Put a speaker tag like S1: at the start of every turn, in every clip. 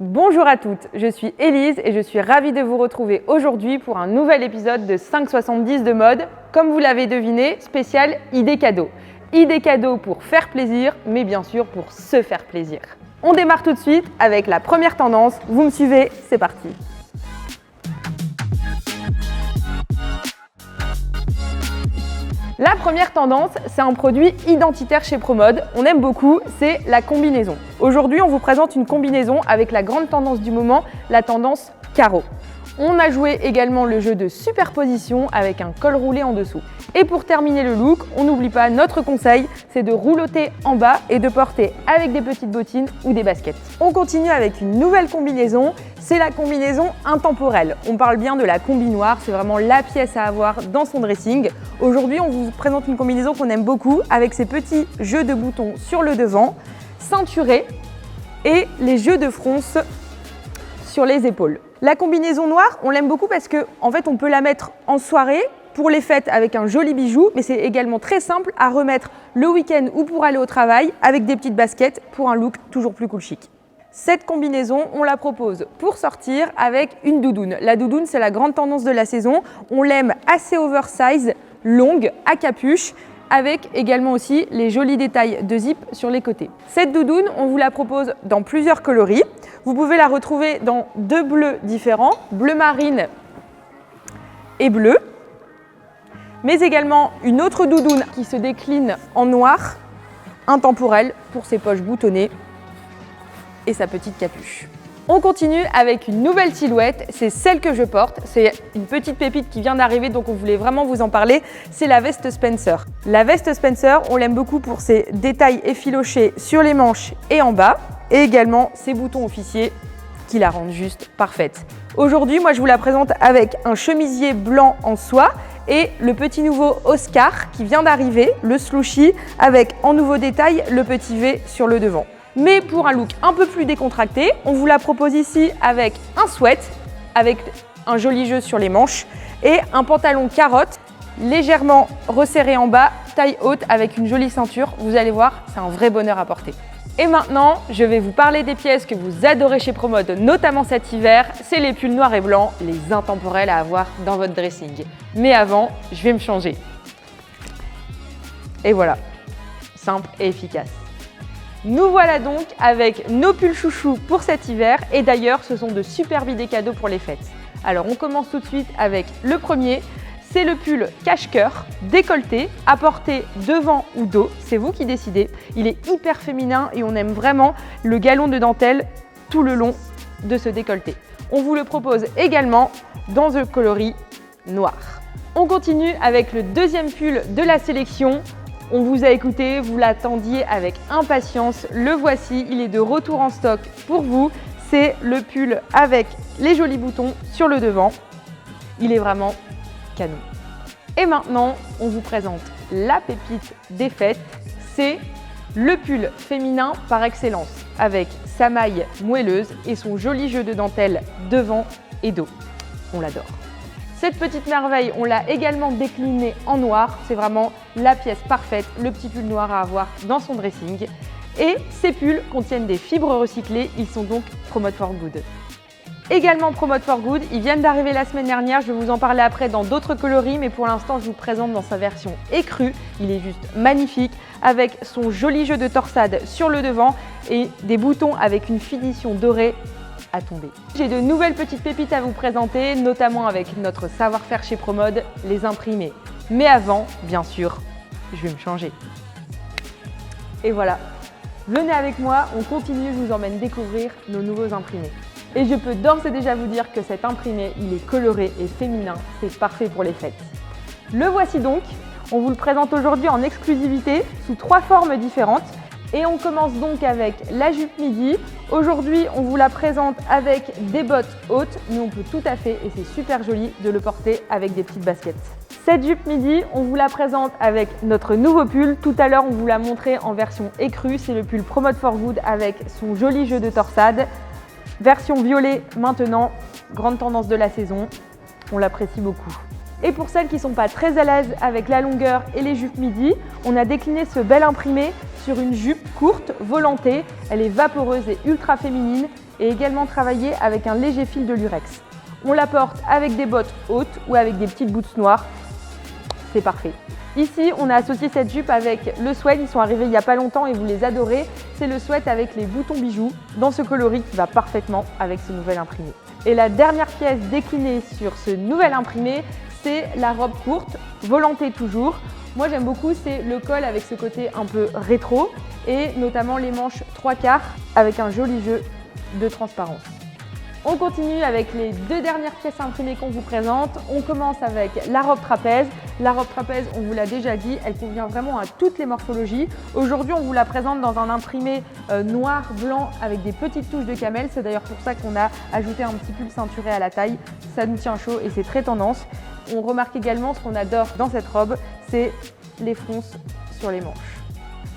S1: Bonjour à toutes, je suis Élise et je suis ravie de vous retrouver aujourd'hui pour un nouvel épisode de 5,70 de mode. Comme vous l'avez deviné, spécial idées cadeaux. Idées cadeaux pour faire plaisir, mais bien sûr pour se faire plaisir. On démarre tout de suite avec la première tendance. Vous me suivez, c'est parti. La première tendance, c'est un produit identitaire chez Promode. On aime beaucoup, c'est la combinaison. Aujourd'hui, on vous présente une combinaison avec la grande tendance du moment, la tendance carreau. On a joué également le jeu de superposition avec un col roulé en dessous. Et pour terminer le look, on n'oublie pas notre conseil, c'est de roulotter en bas et de porter avec des petites bottines ou des baskets. On continue avec une nouvelle combinaison, c'est la combinaison intemporelle. On parle bien de la combi noire, c'est vraiment la pièce à avoir dans son dressing. Aujourd'hui, on vous présente une combinaison qu'on aime beaucoup avec ces petits jeux de boutons sur le devant, ceinturés et les jeux de fronce sur les épaules. La combinaison noire, on l'aime beaucoup parce qu'en fait, on peut la mettre en soirée pour les fêtes avec un joli bijou, mais c'est également très simple à remettre le week-end ou pour aller au travail avec des petites baskets pour un look toujours plus cool chic. Cette combinaison, on la propose pour sortir avec une doudoune. La doudoune, c'est la grande tendance de la saison. On l'aime assez oversize, longue, à capuche, avec également aussi les jolis détails de zip sur les côtés. Cette doudoune, on vous la propose dans plusieurs coloris. Vous pouvez la retrouver dans deux bleus différents, bleu marine et bleu, mais également une autre doudoune qui se décline en noir, intemporelle pour ses poches boutonnées et sa petite capuche. On continue avec une nouvelle silhouette, c'est celle que je porte, c'est une petite pépite qui vient d'arriver donc on voulait vraiment vous en parler, c'est la veste Spencer. La veste Spencer, on l'aime beaucoup pour ses détails effilochés sur les manches et en bas et également ses boutons officiers qui la rendent juste parfaite. Aujourd'hui, moi je vous la présente avec un chemisier blanc en soie et le petit nouveau Oscar qui vient d'arriver, le slouchy avec en nouveau détail le petit V sur le devant. Mais pour un look un peu plus décontracté, on vous la propose ici avec un sweat, avec un joli jeu sur les manches et un pantalon carotte légèrement resserré en bas, taille haute avec une jolie ceinture. Vous allez voir, c'est un vrai bonheur à porter. Et maintenant, je vais vous parler des pièces que vous adorez chez Promode, notamment cet hiver, c'est les pulls noirs et blancs, les intemporels à avoir dans votre dressing. Mais avant, je vais me changer. Et voilà, simple et efficace. Nous voilà donc avec nos pulls chouchous pour cet hiver et d'ailleurs ce sont de superbes idées cadeaux pour les fêtes. Alors on commence tout de suite avec le premier, c'est le pull cache-cœur décolleté à porter devant ou dos, c'est vous qui décidez. Il est hyper féminin et on aime vraiment le galon de dentelle tout le long de ce décolleté. On vous le propose également dans un coloris noir. On continue avec le deuxième pull de la sélection. On vous a écouté, vous l'attendiez avec impatience, le voici, il est de retour en stock pour vous. C'est le pull avec les jolis boutons sur le devant. Il est vraiment canon. Et maintenant, on vous présente la pépite des fêtes. C'est le pull féminin par excellence avec sa maille moelleuse et son joli jeu de dentelle devant et dos. On l'adore. Cette petite merveille, on l'a également déclinée en noir. C'est vraiment la pièce parfaite, le petit pull noir à avoir dans son dressing. Et ces pulls contiennent des fibres recyclées. Ils sont donc Promode for Good. Également Promode for Good, ils viennent d'arriver la semaine dernière. Je vais vous en parler après dans d'autres coloris, mais pour l'instant, je vous le présente dans sa version écrue. Il est juste magnifique avec son joli jeu de torsade sur le devant et des boutons avec une finition dorée à tomber. J'ai de nouvelles petites pépites à vous présenter, notamment avec notre savoir-faire chez Promode, les imprimés. Mais avant, bien sûr, je vais me changer. Et voilà, venez avec moi, on continue, je vous emmène découvrir nos nouveaux imprimés. Et je peux d'ores et déjà vous dire que cet imprimé, il est coloré et féminin, c'est parfait pour les fêtes. Le voici donc, on vous le présente aujourd'hui en exclusivité sous 3 formes différentes. Et on commence donc avec la jupe midi. Aujourd'hui, on vous la présente avec des bottes hautes, mais on peut tout à fait, et c'est super joli, de le porter avec des petites baskets. Cette jupe midi, on vous la présente avec notre nouveau pull. Tout à l'heure, on vous l'a montré en version écrue. C'est le pull Promode for Good avec son joli jeu de torsade. Version violet maintenant, grande tendance de la saison. On l'apprécie beaucoup. Et pour celles qui ne sont pas très à l'aise avec la longueur et les jupes midi, on a décliné ce bel imprimé sur une jupe courte, volantée. Elle est vaporeuse et ultra féminine et également travaillée avec un léger fil de lurex. On la porte avec des bottes hautes ou avec des petites boots noires. C'est parfait. Ici, on a associé cette jupe avec le sweat. Ils sont arrivés il n'y a pas longtemps et vous les adorez. C'est le sweat avec les boutons bijoux dans ce coloris qui va parfaitement avec ce nouvel imprimé. Et la dernière pièce déclinée sur ce nouvel imprimé, c'est la robe courte, volantée toujours. Moi, j'aime beaucoup, c'est le col avec ce côté un peu rétro et notamment les manches 3/4 avec un joli jeu de transparence. On continue avec les deux dernières pièces imprimées qu'on vous présente. On commence avec la robe trapèze. La robe trapèze, on vous l'a déjà dit, elle convient vraiment à toutes les morphologies. Aujourd'hui, on vous la présente dans un imprimé noir, blanc avec des petites touches de camel. C'est d'ailleurs pour ça qu'on a ajouté un petit pull ceinturé à la taille. Ça nous tient chaud et c'est très tendance. On remarque également ce qu'on adore dans cette robe, c'est les fronces sur les manches.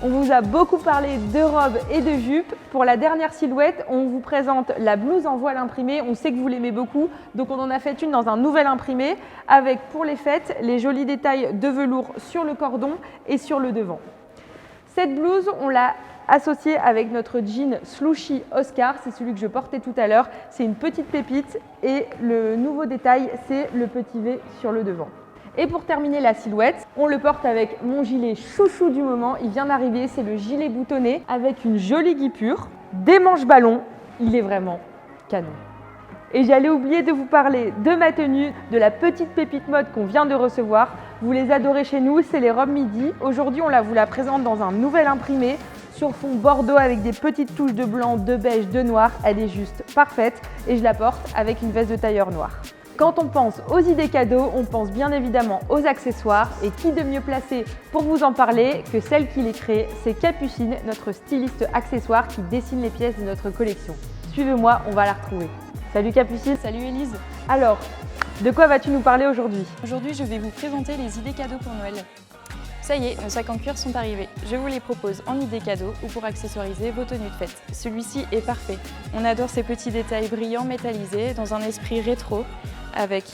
S1: On vous a beaucoup parlé de robes et de jupes. Pour la dernière silhouette, on vous présente la blouse en voile imprimée. On sait que vous l'aimez beaucoup, donc on en a fait une dans un nouvel imprimé avec, pour les fêtes, les jolis détails de velours sur le cordon et sur le devant. Cette blouse, on l'a associée avec notre jean Slushy Oscar, c'est celui que je portais tout à l'heure. C'est une petite pépite et le nouveau détail, c'est le petit V sur le devant. Et pour terminer la silhouette, on le porte avec mon gilet chouchou du moment. Il vient d'arriver, c'est le gilet boutonné avec une jolie guipure, des manches ballons. Il est vraiment canon. Et j'allais oublier de vous parler de ma tenue, de la petite pépite mode qu'on vient de recevoir. Vous les adorez chez nous, c'est les robes midi. Aujourd'hui, on vous la présente dans un nouvel imprimé sur fond bordeaux avec des petites touches de blanc, de beige, de noir. Elle est juste parfaite et je la porte avec une veste de tailleur noire. Quand on pense aux idées cadeaux, on pense bien évidemment aux accessoires et qui de mieux placé pour vous en parler que celle qui les crée, c'est Capucine, notre styliste accessoire qui dessine les pièces de notre collection. Suivez-moi, on va la retrouver. Salut Capucine.
S2: Salut Élise.
S1: Alors, de quoi vas-tu nous parler aujourd'hui?
S2: Aujourd'hui, je vais vous présenter les idées cadeaux pour Noël. Ça y est, nos sacs en cuir sont arrivés. Je vous les propose en idées cadeaux ou pour accessoiriser vos tenues de fête. Celui-ci est parfait. On adore ces petits détails brillants métallisés dans un esprit rétro avec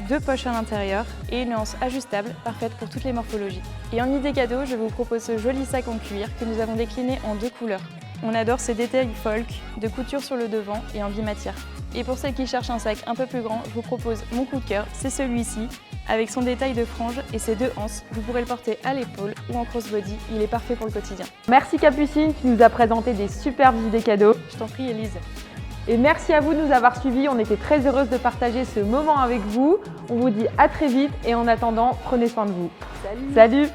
S2: deux poches à l'intérieur et une nuance ajustable parfaite pour toutes les morphologies. Et en idée cadeau, je vous propose ce joli sac en cuir que nous avons décliné en deux couleurs. On adore ces détails folk, de couture sur le devant et en bimatière. Et pour celles qui cherchent un sac un peu plus grand, je vous propose mon coup de cœur, c'est celui-ci, avec son détail de frange et ses deux anses. Vous pourrez le porter à l'épaule ou en crossbody, il est parfait pour le quotidien.
S1: Merci Capucine, tu nous as présenté des superbes idées cadeaux.
S2: Je t'en prie Élise.
S1: Et merci à vous de nous avoir suivis, on était très heureuse de partager ce moment avec vous. On vous dit à très vite et en attendant, prenez soin de vous.
S2: Salut.
S1: Salut.